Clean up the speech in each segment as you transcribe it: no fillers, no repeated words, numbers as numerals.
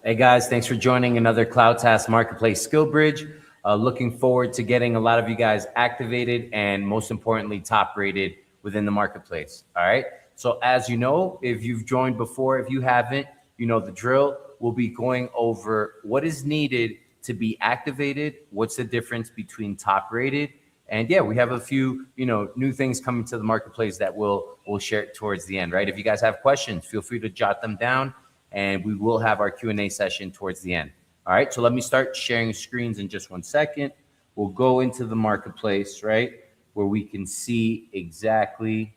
Hey guys, thanks for joining another CloudTask Marketplace Skillbridge. Looking forward to getting a lot of you guys activated and most importantly, top rated within the marketplace. All right. So as you know, if you've joined before, if you haven't, you know the drill. We'll be going over what is needed to be activated. What's the difference between top rated? And yeah, we have a few, new things coming to the marketplace that we'll share towards the end, right? If you guys have questions, feel free to jot them down. And we will have our Q&A session towards the end. All right, so let me start sharing screens in just 1 second. We'll go into the marketplace, right, where we can see exactly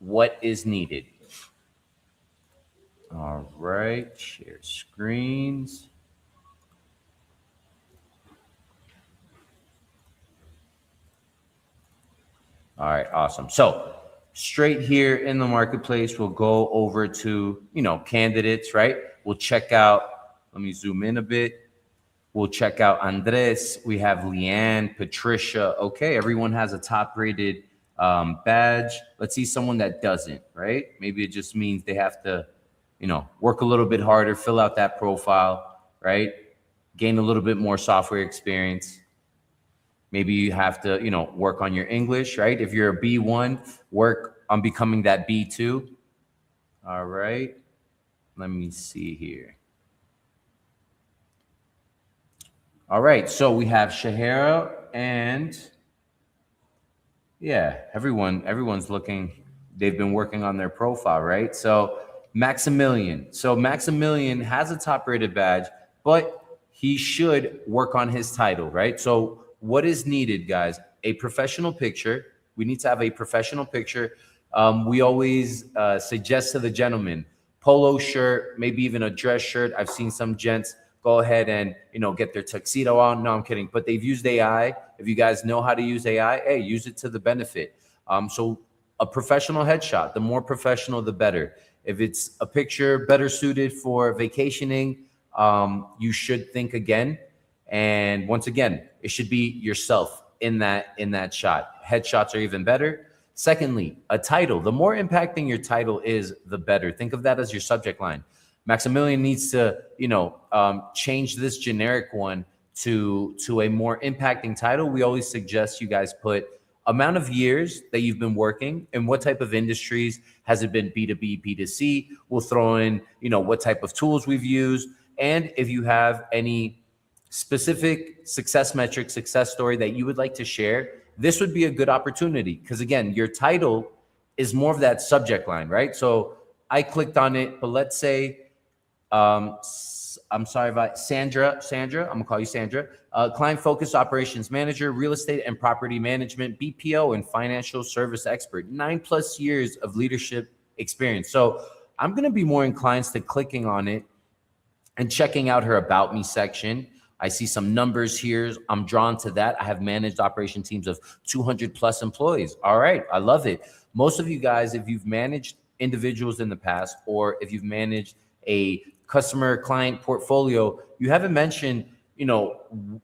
what is needed. All right, share screens. All right, awesome. So straight here in the marketplace, we'll go over to, candidates, right? We'll check out, let me zoom in a bit. We'll check out Andres. We have Leanne, Patricia. Okay, everyone has a top rated badge. Let's see someone that doesn't, right? Maybe it just means they have to, work a little bit harder, fill out that profile, right? Gain a little bit more software experience. Maybe you have to, work on your English, right? If you're a B1, work on becoming that B2. All right. Let me see here. All right. So we have Shahara and yeah, everyone's looking. They've been working on their profile, right? So Maximilian. So Maximilian has a top rated badge, but he should work on his title, right? So what is needed, guys? A professional picture. We need to have a professional picture. We always suggest to the gentleman, polo shirt, maybe even a dress shirt. I've seen some gents go ahead and, get their tuxedo on. No, I'm kidding. But they've used AI. If you guys know how to use AI, hey, use it to the benefit. So a professional headshot, the more professional, the better. If it's a picture better suited for vacationing, you should think again. And once again, it should be yourself in that shot. Headshots are even better. Secondly, a title. The more impacting your title is, the better. Think of that as your subject line. Maximilian needs to, change this generic one to a more impacting title. We always suggest you guys put amount of years that you've been working and what type of industries. Has it been B2B, B2C? We'll throw in, what type of tools we've used. And if you have any specific success metric, success story that you would like to share, this would be a good opportunity. Because again, your title is more of that subject line, right? So I clicked on it, but let's say, I'm sorry about Sandra, I'm gonna call you Sandra, client focused operations manager, real estate and property management, BPO and financial service expert, 9+ years of leadership experience. So I'm gonna be more inclined to clicking on it and checking out her about me section. I see some numbers here. I'm drawn to that. I have managed operation teams of 200+ employees. All right, I love it. Most of you guys, if you've managed individuals in the past, or if you've managed a customer client portfolio, you haven't mentioned,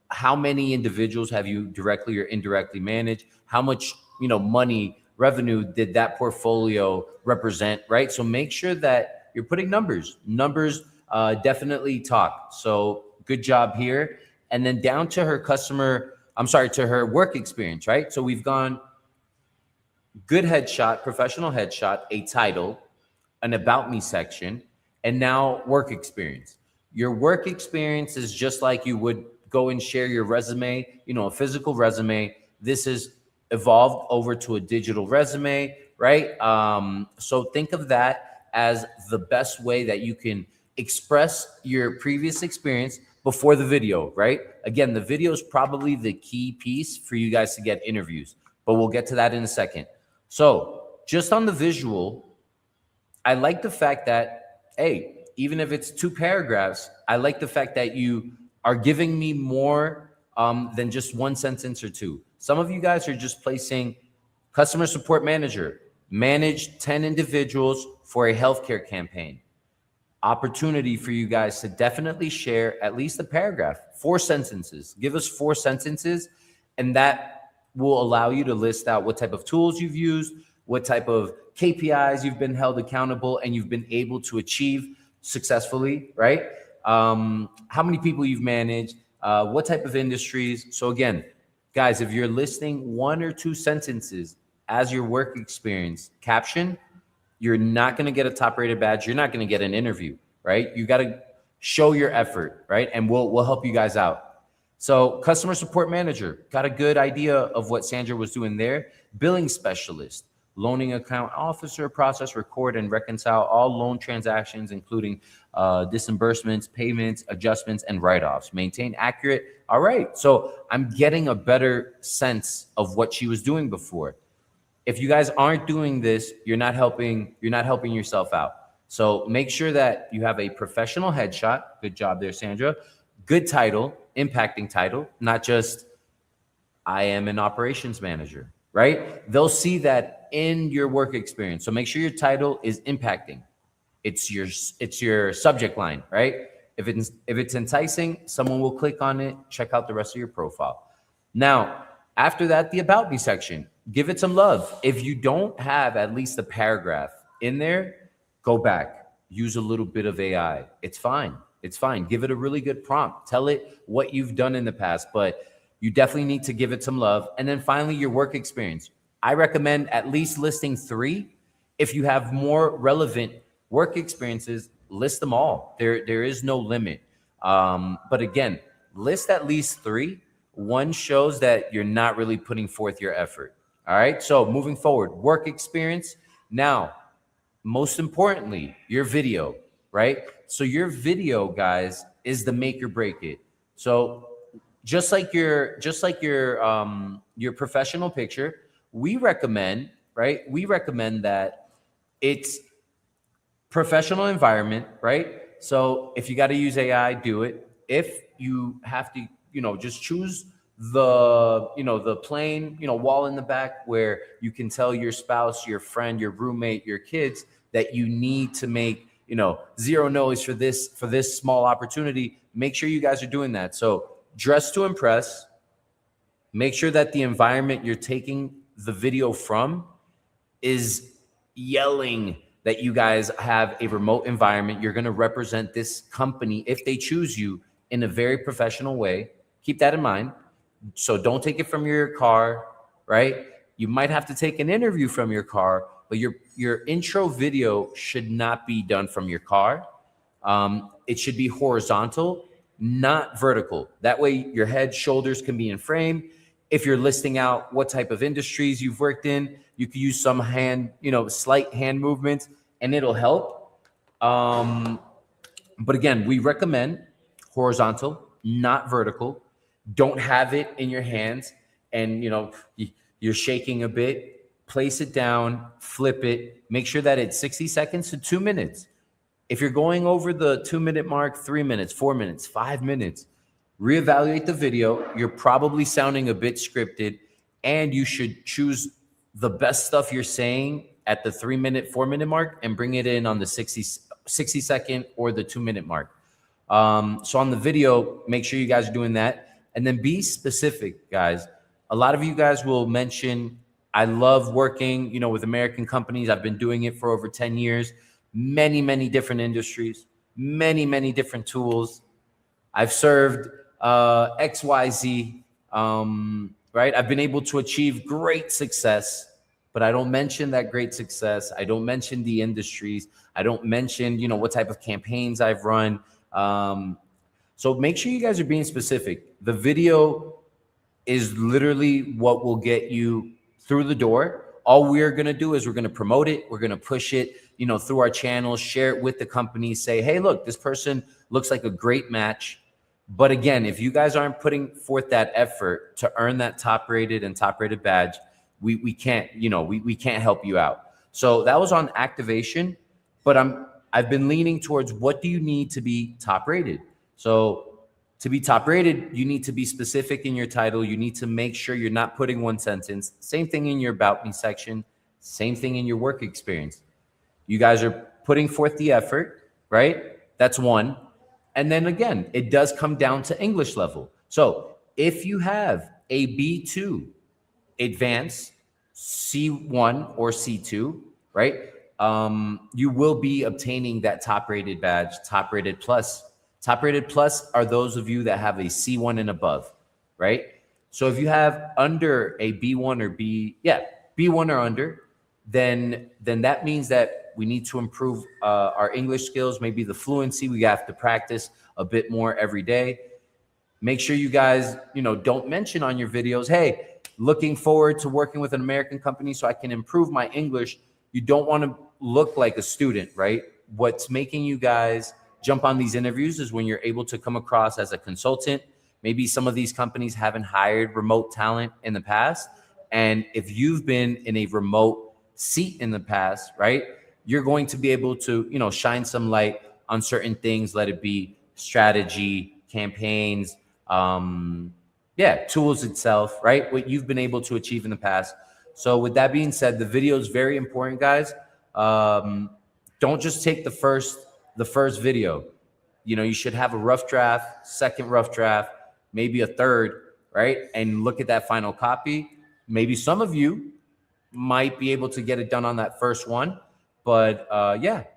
how many individuals have you directly or indirectly managed? How much, money, revenue did that portfolio represent, right? So make sure that you're putting numbers. Numbers definitely talk. So good job here. And then down to her to her work experience, right? So we've gone good headshot, professional headshot, a title, an about me section, and now work experience. Your work experience is just like you would go and share your resume, a physical resume. This is evolved over to a digital resume, right? So think of that as the best way that you can express your previous experience before the video, right? Again, the video is probably the key piece for you guys to get interviews, but we'll get to that in a second. So just on the visual, I like the fact that, hey, even if it's 2 paragraphs, I like the fact that you are giving me more than just 1 sentence or 2. Some of you guys are just placing customer support manager, managed 10 individuals for a healthcare campaign. Opportunity for you guys to definitely share at least a paragraph, 4 sentences. Give us 4 sentences, and that will allow you to list out what type of tools you've used, what type of KPIs you've been held accountable and you've been able to achieve successfully, right? How many people you've managed, what type of industries. So again, guys, if you're listing 1 or 2 sentences as your work experience caption, you're not going to get a top rated badge. You're not going to get an interview, right? You got to show your effort, right? And we'll help you guys out. So customer support manager, got a good idea of what Sandra was doing there. Billing specialist, loaning account officer, process, record, and reconcile all loan transactions, including disbursements, payments, adjustments, and write-offs. Maintain accurate. All right. So I'm getting a better sense of what she was doing before. If you guys aren't doing this, you're not helping yourself out. So make sure that you have a professional headshot. Good job there, Sandra. Good title, impacting title, not just I am an operations manager, right? They'll see that in your work experience. So make sure your title is impacting. It's your subject line, right? If it's enticing, someone will click on it, check out the rest of your profile. Now, after that, the About Me section, give it some love. If you don't have at least a paragraph in there, go back, use a little bit of AI. It's fine. It's fine. Give it a really good prompt. Tell it what you've done in the past, but you definitely need to give it some love. And then finally, your work experience. I recommend at least listing 3. If you have more relevant work experiences, list them all. There is no limit. But again, list at least 3. One shows that you're not really putting forth your effort. All right. So moving forward, work experience. Now, most importantly, your video, right? So your video, guys, is the make or break it. So just like your professional picture, we recommend, right? We recommend that it's professional environment, right? So if you got to use AI, do it. If you have to, just choose the plain, wall in the back where you can tell your spouse, your friend, your roommate, your kids that you need to make, 0 noise for this small opportunity. Make sure you guys are doing that. So dress to impress. Make sure that the environment you're taking the video from is yelling that you guys have a remote environment. You're going to represent this company, if they choose you, in a very professional way. Keep that in mind. So don't take it from your car, right? You might have to take an interview from your car, but your intro video should not be done from your car. It should be horizontal, not vertical. That way your head, shoulders can be in frame. If you're listing out what type of industries you've worked in, you could use some slight hand movements, and it'll help. But again, we recommend horizontal, not vertical. Don't have it in your hands and you're shaking a bit. Place it down, flip it. Make sure that it's 60 seconds to 2 minutes. If you're going over the 2-minute mark, 3 minutes, 4 minutes, 5 minutes, reevaluate the video. You're probably sounding a bit scripted, and you should choose the best stuff you're saying at the 3-minute, 4-minute mark and bring it in on the 60-second or the 2-minute mark. So on the video, make sure you guys are doing that. And then be specific, guys. A lot of you guys will mention, I love working, with American companies. I've been doing it for over 10 years. Many, many different industries, many, many different tools. I've served XYZ, right? I've been able to achieve great success, but I don't mention that great success. I don't mention the industries. I don't mention, what type of campaigns I've run. So make sure you guys are being specific. The video is literally what will get you through the door. All we're going to do is we're going to promote it. We're going to push it, through our channels, share it with the company, say, hey, look, this person looks like a great match. But again, if you guys aren't putting forth that effort to earn that top rated badge, we can't, we can't help you out. So that was on activation, but I've been leaning towards what do you need to be top rated? So to be top rated, you need to be specific in your title. You need to make sure you're not putting 1 sentence. Same thing in your About Me section. Same thing in your work experience. You guys are putting forth the effort, right? That's 1. And then again, it does come down to English level. So if you have a B2, advanced, C1 or C2, right? You will be obtaining that top rated badge, top rated plus. Top rated plus are those of you that have a C1 and above, right? So if you have under a B1 or B1 or under, then that means that we need to improve our English skills, maybe the fluency. We have to practice a bit more every day. Make sure you guys, don't mention on your videos, hey, looking forward to working with an American company so I can improve my English. You don't want to look like a student, right? What's making you guys jump on these interviews is when you're able to come across as a consultant. Maybe some of these companies haven't hired remote talent in the past. And if you've been in a remote seat in the past, right, you're going to be able to, shine some light on certain things, let it be strategy, campaigns, tools itself, right? What you've been able to achieve in the past. So with that being said, the video is very important, guys. Don't just take the first video. You should have a rough draft, second rough draft, maybe a third, right? And look at that final copy. Maybe some of you might be able to get it done on that first one, but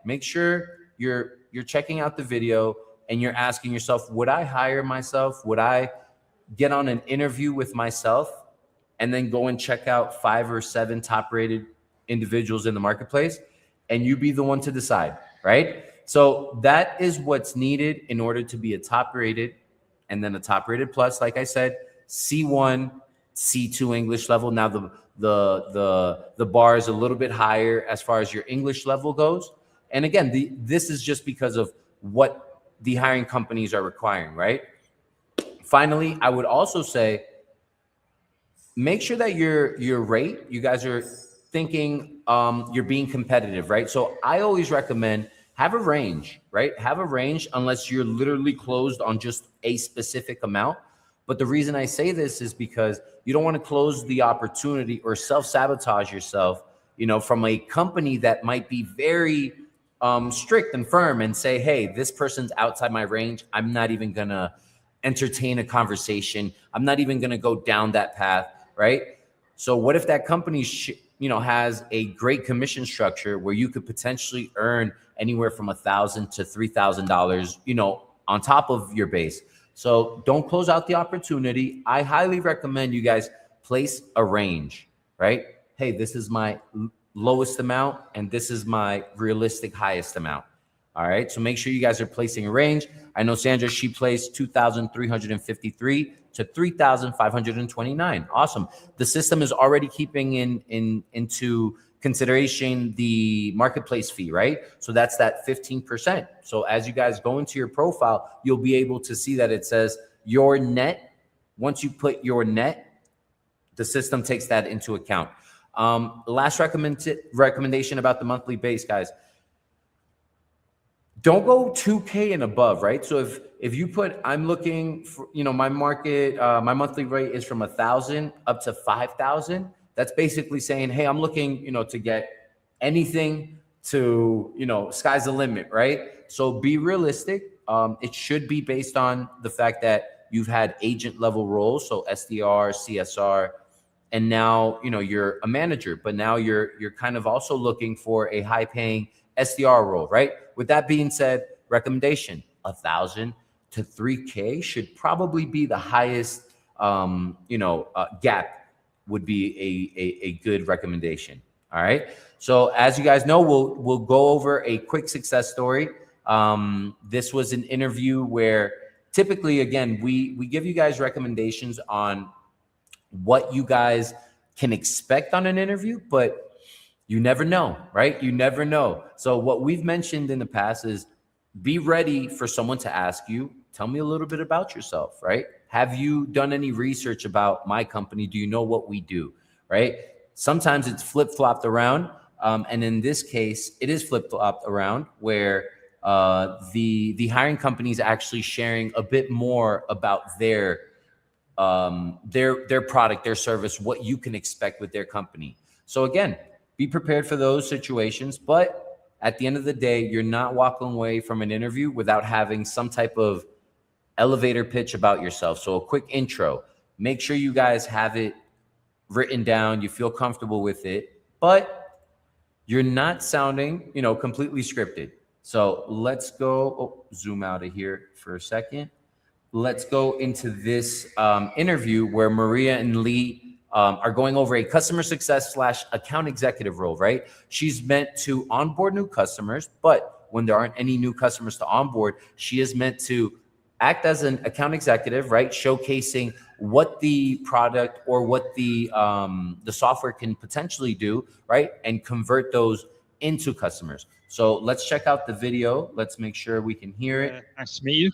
make sure you're checking out the video and you're asking yourself, would I hire myself? Would I get on an interview with myself and then go and check out 5 or 7 top rated individuals in the marketplace? And you be the one to decide, right? So that is what's needed in order to be a top rated and then a top rated plus. Like I said, C1, C2 English level. Now the bar is a little bit higher as far as your English level goes. And again, this is just because of what the hiring companies are requiring, right? Finally, I would also say, make sure that your rate, you guys are thinking you're being competitive, right? So I always recommend have a range, right? Have a range unless you're literally closed on just a specific amount. But the reason I say this is because you don't want to close the opportunity or self-sabotage yourself, from a company that might be very strict and firm and say, hey, this person's outside my range. I'm not even going to entertain a conversation. I'm not even going to go down that path, right? So what if that company, has a great commission structure where you could potentially earn anywhere from $1,000 to $3,000, on top of your base? So don't close out the opportunity. I highly recommend you guys place a range, right? Hey, this is my lowest amount and this is my realistic highest amount. All right. So make sure you guys are placing a range. I know Sandra, she placed 2,353 to 3,529. Awesome. The system is already keeping into consideration the marketplace fee, right? So that's that 15%. So as you guys go into your profile, you'll be able to see that it says your net. Once you put your net, the system takes that into account. Last recommendation about the monthly base, guys. Don't go 2K and above, right? So if you put, I'm looking for, my my monthly rate is from 1,000 up to 5,000. That's basically saying, hey, I'm looking, to get anything to, sky's the limit, right? So be realistic. It should be based on the fact that you've had agent level roles, so SDR, CSR, and now, you're a manager, but now you're kind of also looking for a high paying SDR role, right? With that being said, recommendation, 1,000 to 3K should probably be the highest, gap would be a good recommendation. All right. So as you guys know, we'll go over a quick success story. This was an interview where typically, again, we give you guys recommendations on what you guys can expect on an interview, but you never know, right? You never know. So what we've mentioned in the past is be ready for someone to ask you, tell me a little bit about yourself, right? Have you done any research about my company? Do you know what we do, right? Sometimes it's flip-flopped around. And in this case, it is flip-flopped around where the hiring company is actually sharing a bit more about their product, their service, what you can expect with their company. So again, be prepared for those situations, but at the end of the day, you're not walking away from an interview without having some type of elevator pitch about yourself. So a quick intro, make sure you guys have it written down, you feel comfortable with it, but you're not sounding, completely scripted. So let's go, zoom out of here for a second. Let's go into this interview where Maria and Lee are going over a customer success / account executive role, right? She's meant to onboard new customers, but when there aren't any new customers to onboard, she is meant to act as an account executive, right? Showcasing what the product or what the software can potentially do, right? And convert those into customers. So let's check out the video. Let's make sure we can hear it. Nice to meet you.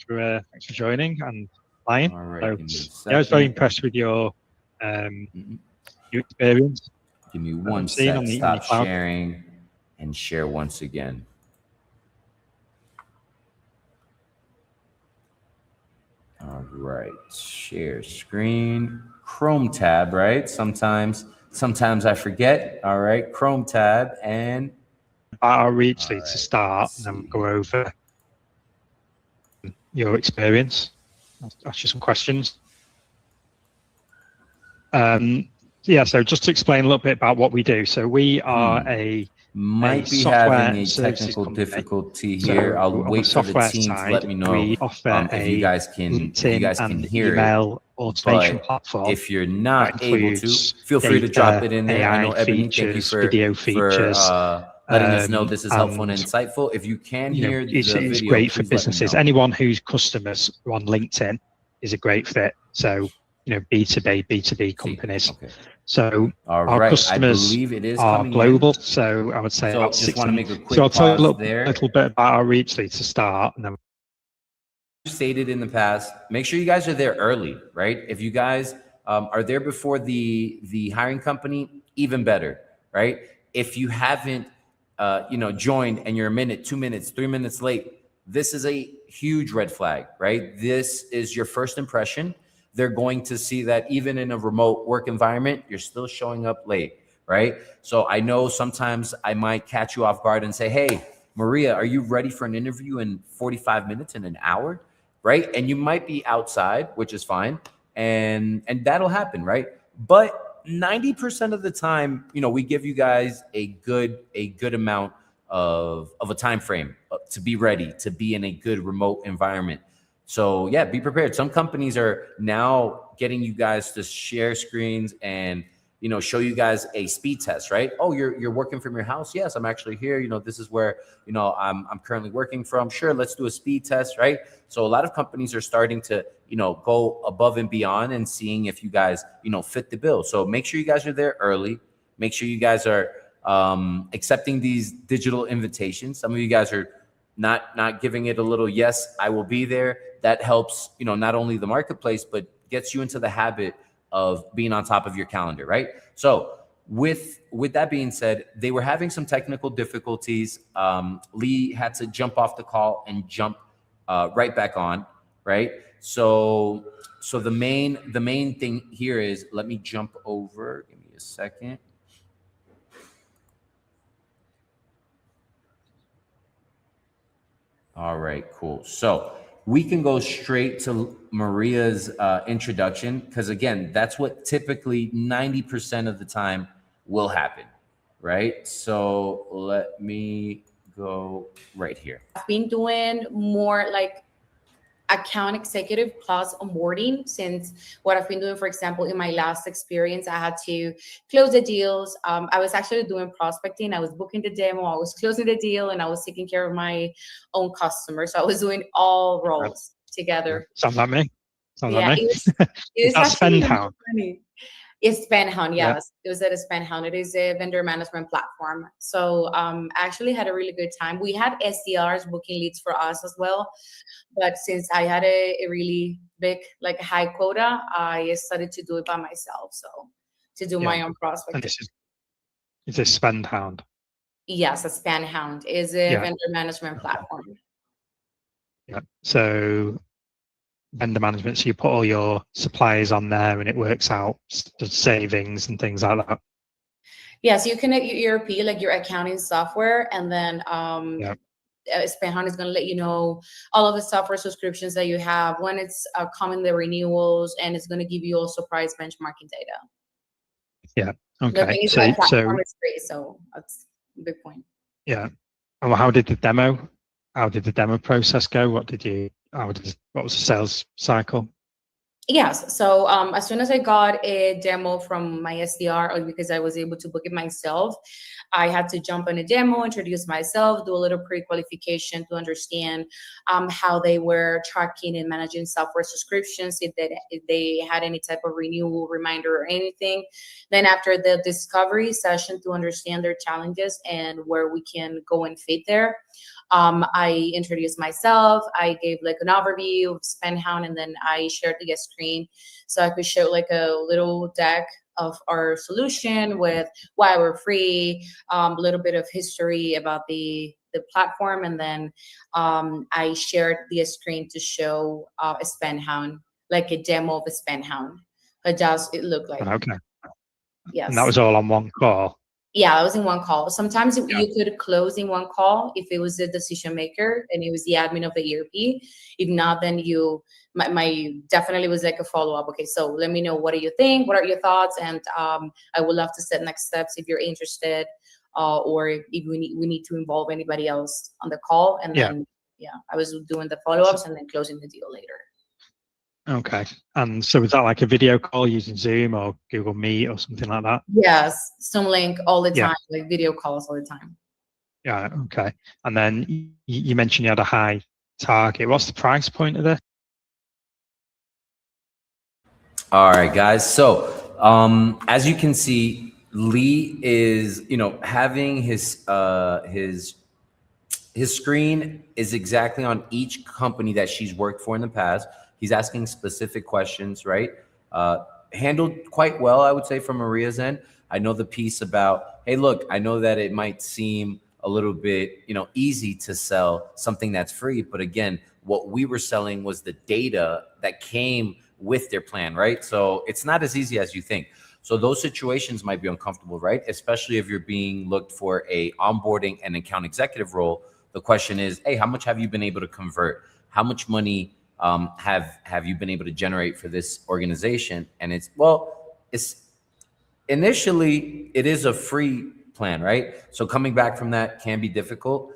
Thanks for joining and applying. All right, So, give me a second. I was very impressed with your experience. Give me one sec. Stop sharing and share once again. All right, share screen, Chrome tab, right? Sometimes I forget. All right, Chrome tab and outreach lead to start, and then go over your experience. I'll ask you some questions. Yeah, so just to explain a little bit about what we do. So we are might be having a technical difficulty here. So I'll wait for the team to let me know if you guys can hear email automation platform. If you're not able to, feel free to drop it in there. I know Ebony, thank you for video features. Letting us know this is helpful and insightful. If you can hear the video, it's great for businesses. Anyone whose customers are on LinkedIn is a great fit. So, B2B companies. Okay. So our customers are global. So I would say about 60. So I'll tell you a little bit about our reach lead to start. And then stated in the past, make sure you guys are there early, right? If you guys are there before the hiring company, even better, right? If you haven't joined and you're a minute, 2 minutes, 3 minutes late, this is a huge red flag, right? This is your first impression. They're going to see that even in a remote work environment, you're still showing up late, right? So I know sometimes I might catch you off guard and say, hey, Maria, are you ready for an interview in 45 minutes, in an hour, right? And you might be outside, which is fine. And that'll happen, right? But 90% of the time, we give you guys a good amount of a time frame to be ready, to be in a good remote environment. So yeah, be prepared. Some companies are now getting you guys to share screens and show you guys a speed test, right? Oh, you're working from your house? Yes, I'm actually here. This is where I'm currently working from. Sure, let's do a speed test, right? So a lot of companies are starting to go above and beyond and seeing if you guys fit the bill. So make sure you guys are there early. Make sure you guys are accepting these digital invitations. Some of you guys are not giving it a little yes, I will be there. That helps, not only the marketplace, but gets you into the habit of being on top of your calendar, right? So with that being said, they were having some technical difficulties. Lee had to jump off the call and jump right back on, right? So the main thing here is, let me jump over, give me a second. All right, cool. So we can go straight to Maria's introduction, because again, that's what typically 90% of the time will happen, right? So let me go right here. I've been doing more like account executive plus onboarding, since what I've been doing, for example, in my last experience, I had to close the deals. I was actually doing prospecting. I was booking the demo, I was closing the deal, and I was taking care of my own customers. So I was doing all roles together. Sounds like me. It was actually really funny. It's SpendHound, yes. Yeah. It was at a SpendHound. It is a vendor management platform. So I actually had a really good time. We had SDRs booking leads for us as well. But since I had a really big, high quota, I started to do it by myself. So to do my own prospecting. And is this SpendHound? Yes, a SpendHound is a vendor management platform. Yeah. So vendor management, so you put all your suppliers on there and it works out the savings and things like that. Yeah, so you connect your ERP, like your accounting software, and then SpendHound is going to let you know all of the software subscriptions that you have, when it's coming, the renewals, and it's going to give you also price benchmarking data. Yeah. Okay. The thing is, that platform is free, so that's a big point. Yeah. And how did the demo process go? What was the sales cycle? Yes. So as soon as I got a demo from my SDR, or because I was able to book it myself, I had to jump on a demo, introduce myself, do a little pre-qualification to understand how they were tracking and managing software subscriptions, if they had any type of renewal reminder or anything. Then after the discovery session to understand their challenges and where we can go and fit there, I introduced myself. I gave like an overview of SpendHound, and then I shared the screen so I could show like a little deck of our solution with why we're free, a little bit of history about the platform, and then I shared the screen to show a SpendHound, like a demo of a SpendHound. How does it look like? Okay. Yes. And that was all on one call. Yeah, I was in one call. Sometimes you could close in one call if it was the decision maker and it was the admin of the ERP. If not, then my definitely was like a follow up. Okay, so let me know, what do you think? What are your thoughts? And I would love to set next steps if you're interested, or if we need to involve anybody else on the call. And then I was doing the follow ups and then closing the deal later. Okay. And so was that like a video call using Zoom or Google Meet or something like that? Yes, Zoom link all the time, like video calls all the time. Yeah. Okay. And then you mentioned you had a high target. What's the price point of this? All right, guys. So as you can see, Lee is, having his screen is exactly on each company that she's worked for in the past. He's asking specific questions, right? Handled quite well, I would say, from Maria's end. I know the piece about, hey, look, I know that it might seem a little bit, easy to sell something that's free. But again, what we were selling was the data that came with their plan, right? So it's not as easy as you think. So those situations might be uncomfortable, right? Especially if you're being looked for a onboarding and account executive role. The question is, hey, how much have you been able to convert? How much money have you been able to generate for this organization? And it's initially it is a free plan, right? So coming back from that can be difficult.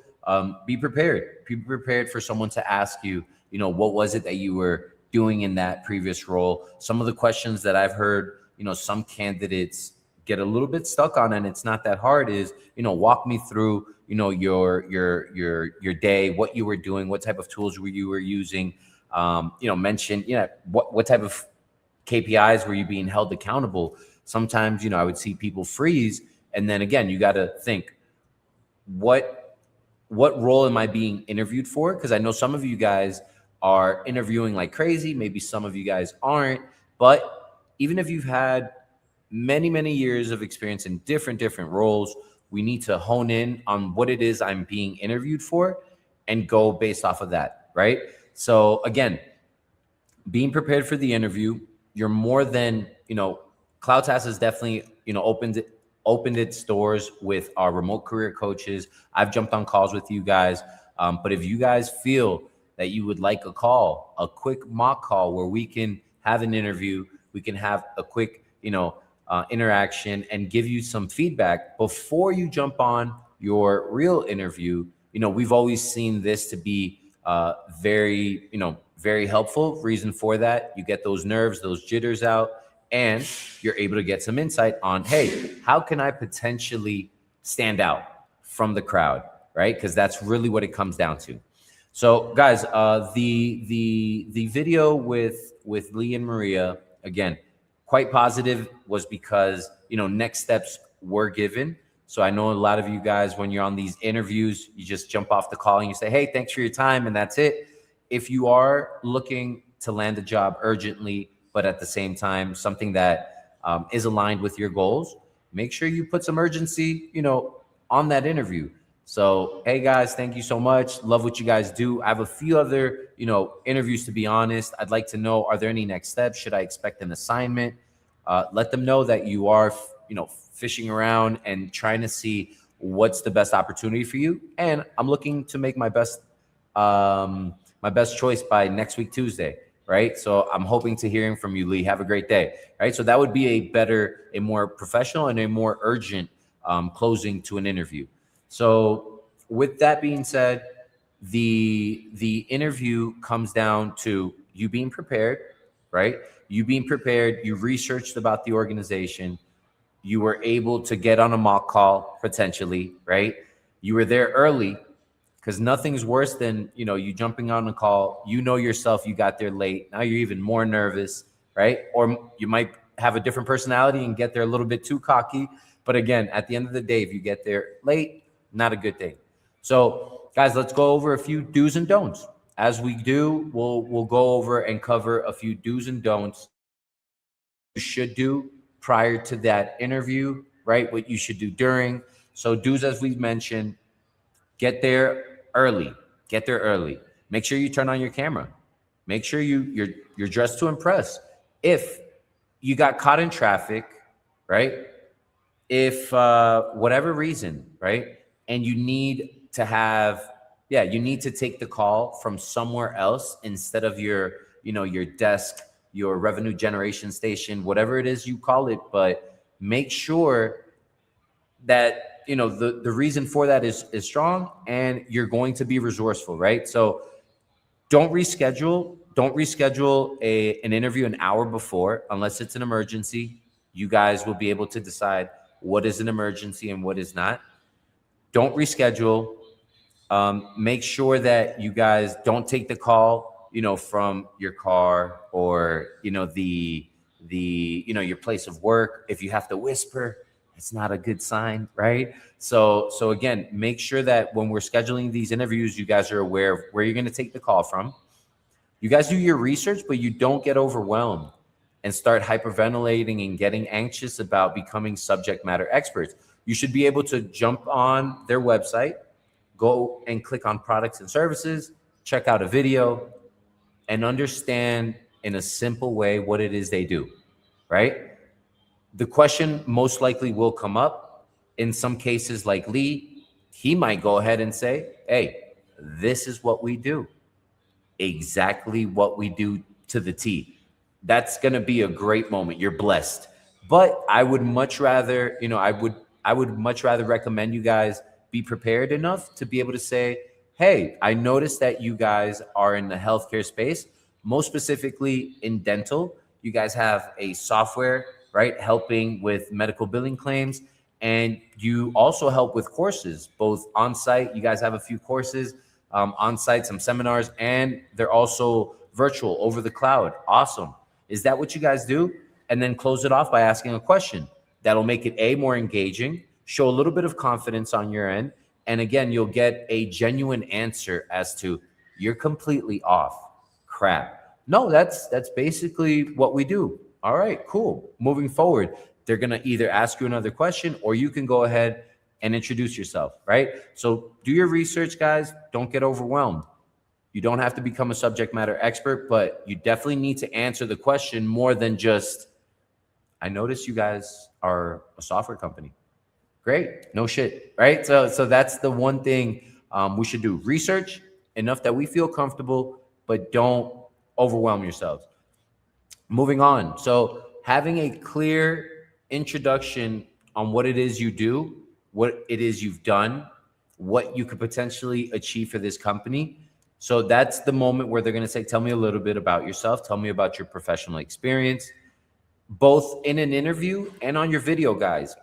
Be prepared. Be prepared for someone to ask you, what was it that you were doing in that previous role? Some of the questions that I've heard, some candidates get a little bit stuck on, and it's not that hard, is, walk me through, your day, what you were doing, what type of tools you were using, mention, what type of KPIs were you being held accountable? Sometimes, I would see people freeze. And then again, you got to think, what role am I being interviewed for? Because I know some of you guys are interviewing like crazy. Maybe some of you guys aren't. But even if you've had many, many years of experience in different roles, we need to hone in on what it is I'm being interviewed for and go based off of that, right? So again, being prepared for the interview. You're more than, CloudTask has definitely, opened its doors with our remote career coaches. I've jumped on calls with you guys. But if you guys feel that you would like a call, a quick mock call where we can have an interview, we can have a quick, interaction and give you some feedback before you jump on your real interview. We've always seen this to be very, very helpful. Reason for that, you get those nerves, those jitters out, and you're able to get some insight on, hey, how can I potentially stand out from the crowd, right? Because that's really what it comes down to. So guys, the video with Lee and Maria, again, quite positive, was because, next steps were given. So I know a lot of you guys, when you're on these interviews, you just jump off the call and you say, hey, thanks for your time, and that's it. If you are looking to land a job urgently, but at the same time, something that is aligned with your goals, make sure you put some urgency, on that interview. So, hey guys, thank you so much. Love what you guys do. I have a few other, interviews, to be honest. I'd like to know, are there any next steps? Should I expect an assignment? Let them know that you are, fishing around and trying to see what's the best opportunity for you. And I'm looking to make my best choice by next week, Tuesday, right? So I'm hoping to hearing from you, Lee. Have a great day, right? So that would be a more professional and a more urgent closing to an interview. So with that being said, the interview comes down to you being prepared, right? You being prepared, you researched about the organization, you were able to get on a mock call potentially, right? You were there early, because nothing's worse than, you jumping on a call, yourself, you got there late. Now you're even more nervous, right? Or you might have a different personality and get there a little bit too cocky. But again, at the end of the day, if you get there late, not a good thing. So guys, let's go over a few do's and don'ts. As we do, we'll go over and cover a few do's and don'ts you should do prior to that interview, right? What you should do during. So do's, as we've mentioned, get there early. Get there early. Make sure you turn on your camera. Make sure you're dressed to impress. If you got caught in traffic, right? If whatever reason, right? And you need to take the call from somewhere else instead of your desk, your revenue generation station, whatever it is you call it, but make sure that the reason for that is strong, and you're going to be resourceful, right? So don't reschedule an interview an hour before unless it's an emergency. You guys will be able to decide what is an emergency and what is not. Don't reschedule. Make sure that you guys don't take the call, from your car or, your place of work. If you have to whisper, it's not a good sign, right? So again, make sure that when we're scheduling these interviews, you guys are aware of where you're going to take the call from. You guys do your research, but you don't get overwhelmed and start hyperventilating and getting anxious about becoming subject matter experts. You should be able to jump on their website, go and click on products and services, check out a video, and understand in a simple way what it is they do, right? The question most likely will come up. In some cases, like Lee, he might go ahead and say, hey, this is what we do. Exactly what we do to the T. That's going to be a great moment. You're blessed. But I would much rather, I would much rather recommend you guys be prepared enough to be able to say, hey, I noticed that you guys are in the healthcare space, most specifically in dental. You guys have a software, right, helping with medical billing claims. And you also help with courses, both on-site. You guys have a few courses on-site, some seminars, and they're also virtual over the cloud. Awesome. Is that what you guys do? And then close it off by asking a question. That'll make it more engaging, show a little bit of confidence on your end. And again, you'll get a genuine answer as to, you're completely off. Crap. No, that's basically what we do. All right, cool. Moving forward, they're going to either ask you another question or you can go ahead and introduce yourself, right? So do your research, guys. Don't get overwhelmed. You don't have to become a subject matter expert, but you definitely need to answer the question more than just, I noticed you guys are a software company. Great. No shit, right? So that's the one thing we should do. Research enough that we feel comfortable, but don't overwhelm yourselves. Moving on. So having a clear introduction on what it is you do, what it is you've done, what you could potentially achieve for this company. So that's the moment where they're going to say, tell me a little bit about yourself. Tell me about your professional experience, both in an interview and on your video, guys.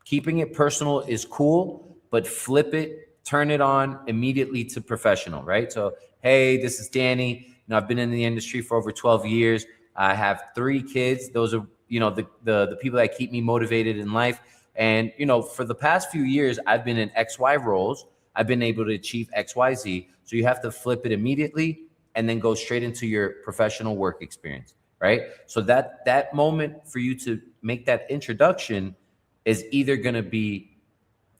Keeping it personal is cool, but flip it, turn it on immediately to professional, right? So, hey, this is Danny. I've been in the industry for over 12 years. I have 3 kids. Those are, the people that keep me motivated in life. And, for the past few years, I've been in XY roles. I've been able to achieve XYZ. So you have to flip it immediately and then go straight into your professional work experience, right? So that moment for you to make that introduction is either going to be,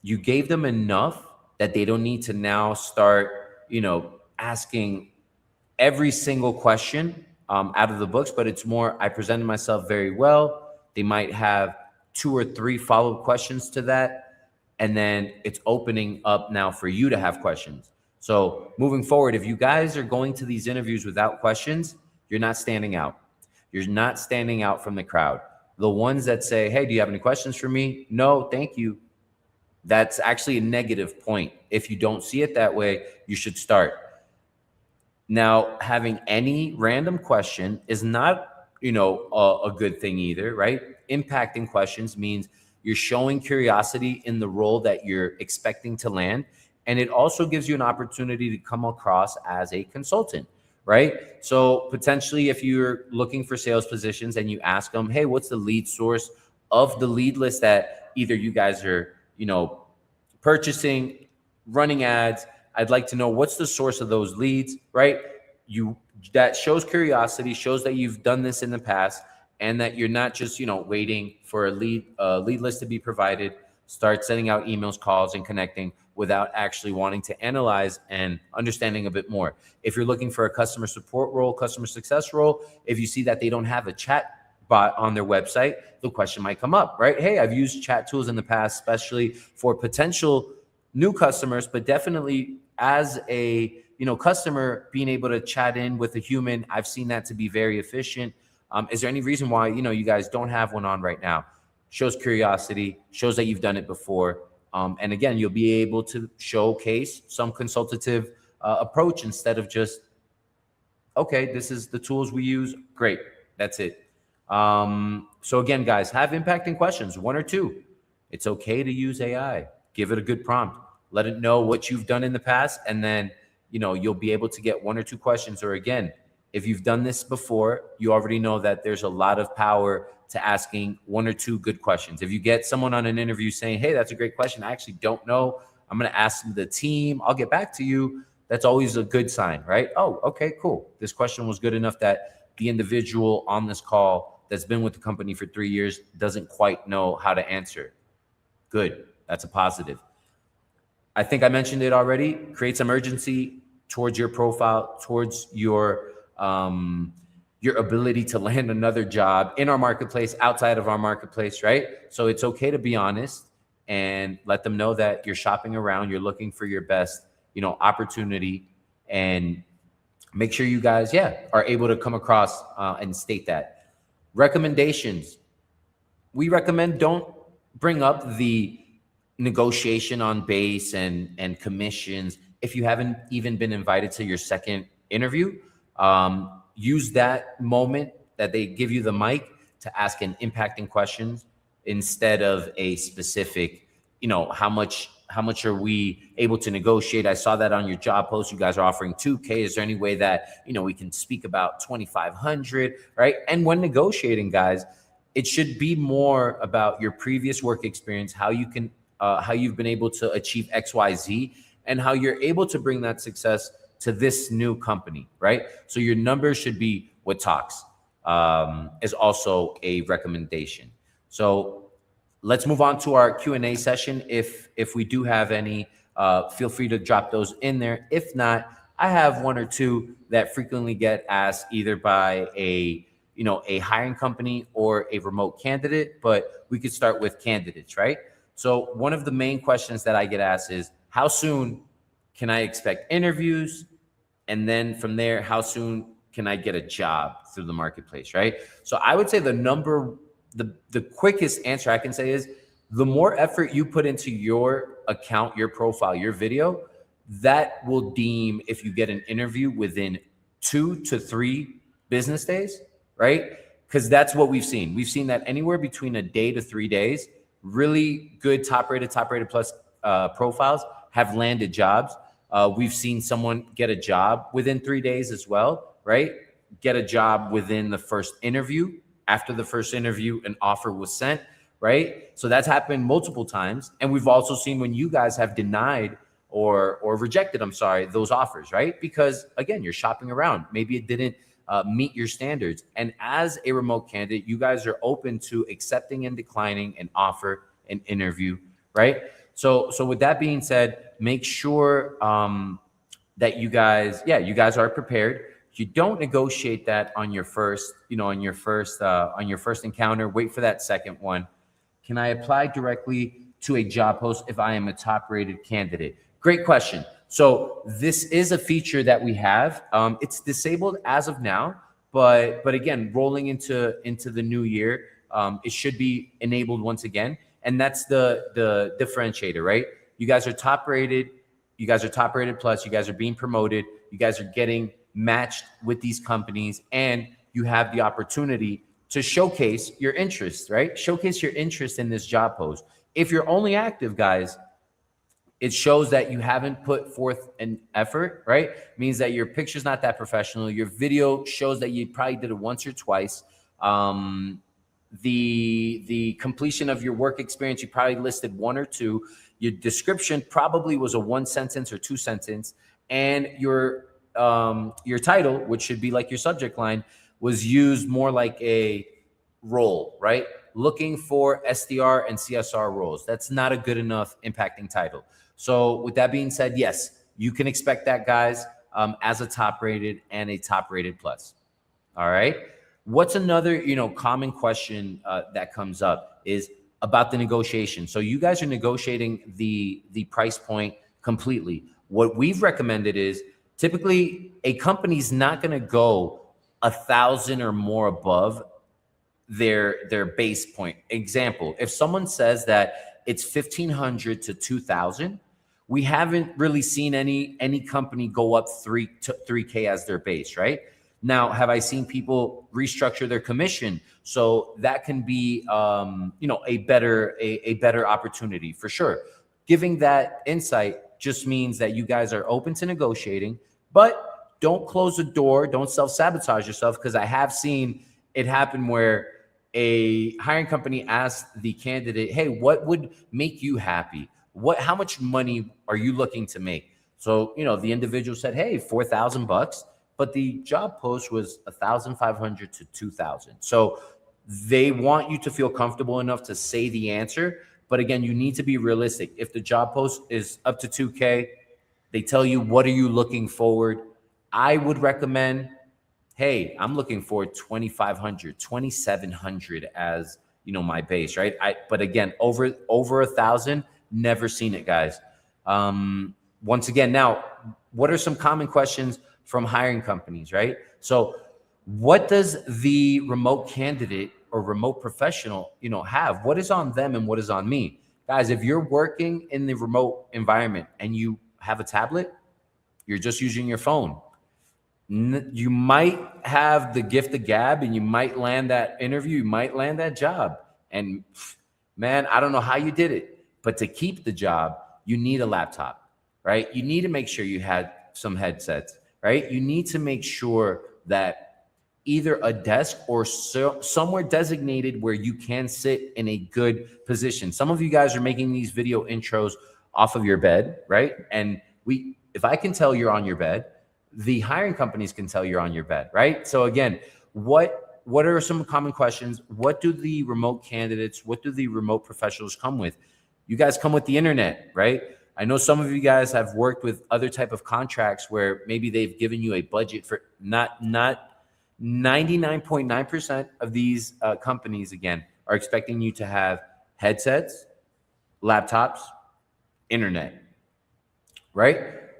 you gave them enough that they don't need to now start, asking every single question out of the books, but it's more, I presented myself very well. They might have 2 or 3 follow-up questions to that. And then it's opening up now for you to have questions. So moving forward, if you guys are going to these interviews without questions, you're not standing out. You're not standing out from the crowd. The ones that say, hey, do you have any questions for me? No, thank you. That's actually a negative point. If you don't see it that way, you should start. Now, having any random question is not, a good thing either, right? Impacting questions means you're showing curiosity in the role that you're expecting to land. And it also gives you an opportunity to come across as a consultant, right? So potentially if you're looking for sales positions and you ask them, hey, what's the lead source of the lead list that either you guys are, purchasing, running ads, I'd like to know what's the source of those leads, right? That shows curiosity, shows that you've done this in the past, and that you're not just waiting for a lead list to be provided. Start sending out emails, calls, and connecting without actually wanting to analyze and understanding a bit more. If you're looking for a customer support role, customer success role, if you see that they don't have a chat bot on their website, the question might come up, right? Hey, I've used chat tools in the past, especially for potential new customers, but definitely as a customer, being able to chat in with a human, I've seen that to be very efficient. Is there any reason why you guys don't have one on right now? Shows curiosity, shows that you've done it before, and again, you'll be able to showcase some consultative approach instead of just, okay, this is the tools we use, great, that's it. So again, guys, have impacting questions, 1 or 2. It's okay to use AI. Give it a good prompt. Let it know what you've done in the past, and then you'll be able to get 1 or 2 questions. Or again, if you've done this before, you already know that there's a lot of power to asking 1 or 2 good questions. If you get someone on an interview saying, hey, that's a great question, I actually don't know, I'm going to ask the team, I'll get back to you, that's always a good sign, right? Oh, okay, cool. This question was good enough that the individual on this call that's been with the company for 3 years doesn't quite know how to answer. Good. That's a positive. I think I mentioned it already. Create some urgency towards your profile, towards your ability to land another job in our marketplace, outside of our marketplace, right? So it's okay to be honest and let them know that you're shopping around, you're looking for your best, opportunity, and make sure you guys, are able to come across and state that. Recommendations. We recommend don't bring up the negotiation on base and commissions if you haven't even been invited to your second interview. Use that moment that they give you the mic to ask an impacting questions instead of a specific, how much are we able to negotiate? I saw that on your job post. You guys are offering $2,000. Is there any way that, we can speak about $2,500, right? And when negotiating, guys, it should be more about your previous work experience, how you've been able to achieve X, Y, Z, and how you're able to bring that success to this new company, right? So your numbers should be what talks, is also a recommendation. So let's move on to our Q&A session. If we do have any, feel free to drop those in there. If not, I have 1 or 2 that frequently get asked either by a hiring company or a remote candidate, but we could start with candidates, right? So one of the main questions that I get asked is, how soon can I expect interviews? And then from there, how soon can I get a job through the marketplace, right? So I would say the quickest answer I can say is, the more effort you put into your account, your profile, your video, that will deem if you get an interview within 2 to 3 business days, right? Because that's what we've seen. We've seen that anywhere between a day to 3 days, really good top rated plus profiles have landed jobs. We've seen someone get a job within 3 days as well, right? Get a job within the first interview. After the first interview, an offer was sent, right? So that's happened multiple times. And we've also seen when you guys have denied or rejected, those offers, right? Because again, you're shopping around. Maybe it didn't meet your standards. And as a remote candidate, you guys are open to accepting and declining an offer, an interview, right? So with that being said, make sure that you guys are prepared. You don't negotiate that on your first, on your first encounter. Wait for that second one. Can I apply directly to a job post if I am a top-rated candidate? Great question. So this is a feature that we have. It's disabled as of now, but again, rolling into the new year, it should be enabled once again. And that's the differentiator, right? You guys are top rated. You guys are top rated plus. You guys are being promoted. You guys are getting matched with these companies, and you have the opportunity to showcase your interest, right? Showcase your interest in this job post. If you're only active, guys, it shows that you haven't put forth an effort, right? It means that your picture's not that professional. Your video shows that you probably did it once or twice. The completion of your work experience, you probably listed one or two. Your description probably was a 1 sentence or 2 sentence, and your title, which should be like your subject line, was used more like a role, right? Looking for SDR and CSR roles. That's not a good enough impacting title. So with that being said, yes, you can expect that, guys, as a top rated and a top rated plus. All right. What's another, common question that comes up is about the negotiation. So you guys are negotiating the price point completely. What we've recommended is typically a company's not going to go 1,000 or more above their base point. Example, if someone says that it's 1,500 to 2,000, we haven't really seen any company go up 3K as their base, right? Now, have I seen people restructure their commission? So that can be, a better opportunity for sure. Giving that insight just means that you guys are open to negotiating, but don't close the door. Don't self-sabotage yourself, because I have seen it happen where a hiring company asked the candidate, hey, what would make you happy? How much money are you looking to make? So, the individual said, hey, $4,000, but the job post was 1,500 to 2,000. So they want you to feel comfortable enough to say the answer. But again, you need to be realistic. If the job post is up to 2K, they tell you, what are you looking forward? I would recommend, hey, I'm looking for 2,500, 2,700 as, my base, right? But again, over 1,000, never seen it, guys. Once again, now, what are some common questions from hiring companies, right? So what does the remote candidate or remote professional, have? What is on them and what is on me? Guys, if you're working in the remote environment and you have a tablet, you're just using your phone. You might have the gift of gab and you might land that interview, you might land that job. And man, I don't know how you did it, but to keep the job, you need a laptop, right? You need to make sure you had some headsets, right? You need to make sure that either a desk or somewhere designated where you can sit in a good position. Some of you guys are making these video intros off of your bed, right? And if I can tell you're on your bed, the hiring companies can tell you're on your bed, right? So again, what are some common questions? What do the remote candidates, what do the remote professionals come with? You guys come with the internet, right? I know some of you guys have worked with other type of contracts where maybe they've given you a budget for not 99.9% of these companies, again, are expecting you to have headsets, laptops, internet, right?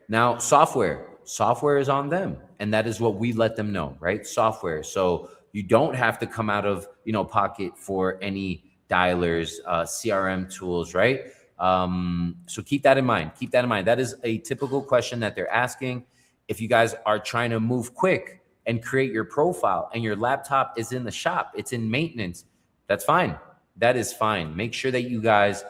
Now, software is on them, and that is what we let them know, right? Software. So you don't have to come out of, pocket for any dialers, CRM tools, right? So keep that in mind. Keep that in mind. That is a typical question that they're asking. If you guys are trying to move quick and create your profile and your laptop is in the shop, it's in maintenance, that's fine. That is fine. Make sure that you guys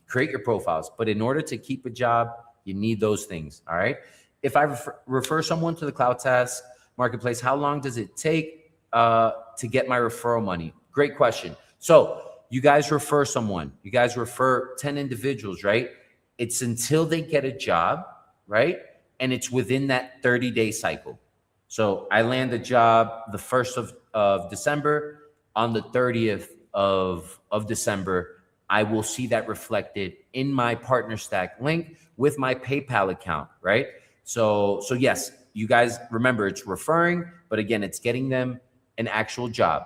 create your profiles. But in order to keep a job, you need those things, all right? If I refer someone to the CloudTask Marketplace, how long does it take to get my referral money? Great question. So you guys refer someone, you guys refer 10 individuals, right? It's until they get a job, right? And it's within that 30-day cycle. So I land a job the 1st of December. On the 30th of December, I will see that reflected in my partner stack link with my PayPal account, right? So yes, you guys remember it's referring, but again, it's getting them an actual job.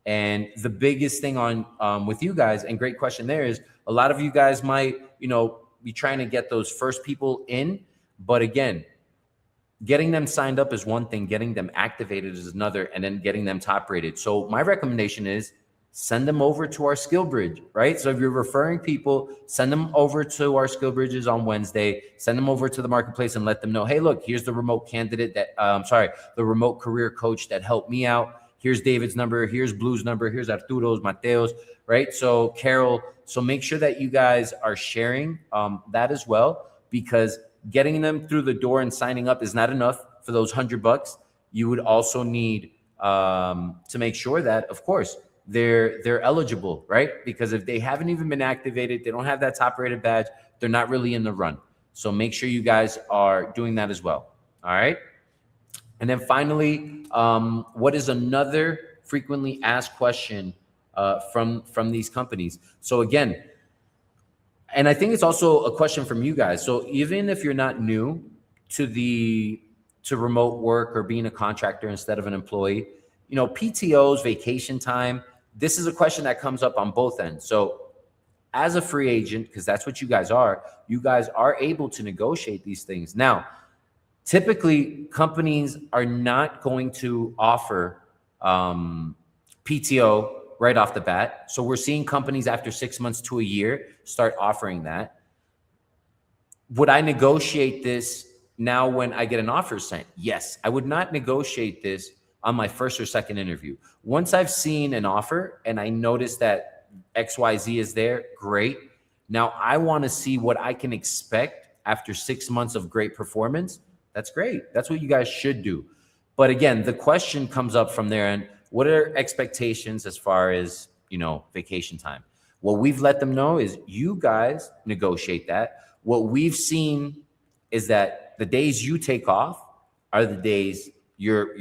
And the biggest thing on with you guys, and great question there, is a lot of you guys might, be trying to get those first people in, but again, getting them signed up is one thing, getting them activated is another, and then getting them top rated. So my recommendation is send them over to our Skillbridge, right? So if you're referring people, send them over to our Skillbridges on Wednesday, send them over to the marketplace and let them know, hey, look, here's the remote candidate that, the remote career coach that helped me out. Here's David's number, here's Blue's number, here's Arturo's, Mateo's, right? So Carol, so make sure that you guys are sharing that as well, because getting them through the door and signing up is not enough for those $100. You would also need to make sure that, of course, they're eligible, right? Because if they haven't even been activated, they don't have that top rated badge, they're not really in the run. So make sure you guys are doing that as well. All right. And then finally, what is another frequently asked question from these companies? So again, and I think it's also a question from you guys. So even if you're not new to remote work or being a contractor instead of an employee, you know, PTOs, vacation time, this is a question that comes up on both ends. So as a free agent, because that's what you guys are able to negotiate these things. Now, typically companies are not going to offer PTO right off the bat. So we're seeing companies after 6 months to a year start offering that. Would I negotiate this now when I get an offer sent? Yes, I would not negotiate this on my first or second interview. Once I've seen an offer and I notice that XYZ is there, great. Now I want to see what I can expect after 6 months of great performance. That's great. That's what you guys should do. But again, the question comes up from there, and what are expectations as far as, you know, vacation time? What we've let them know is you guys negotiate that. What we've seen is that the days you take off are the days your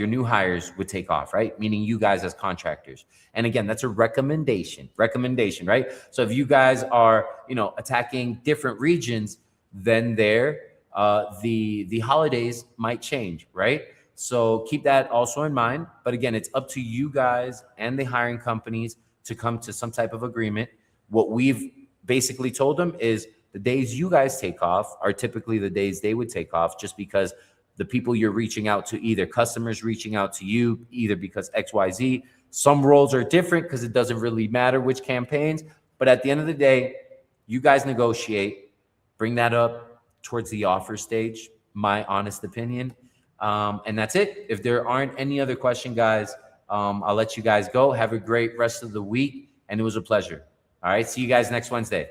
new hires would take off, right? Meaning you guys as contractors. And again, that's a recommendation, right? So if you guys are, you know, attacking different regions, then the holidays might change, right? So keep that also in mind. But again, it's up to you guys and the hiring companies to come to some type of agreement. What we've basically told them is the days you guys take off are typically the days they would take off, just because the people you're reaching out to, either customers reaching out to you, either because XYZ. Some roles are different because it doesn't really matter which campaigns. But at the end of the day, you guys negotiate, bring that up towards the offer stage, my honest opinion. And that's it. If there aren't any other questions, guys, I'll let you guys go. Have a great rest of the week. And it was a pleasure. All right. See you guys next Wednesday.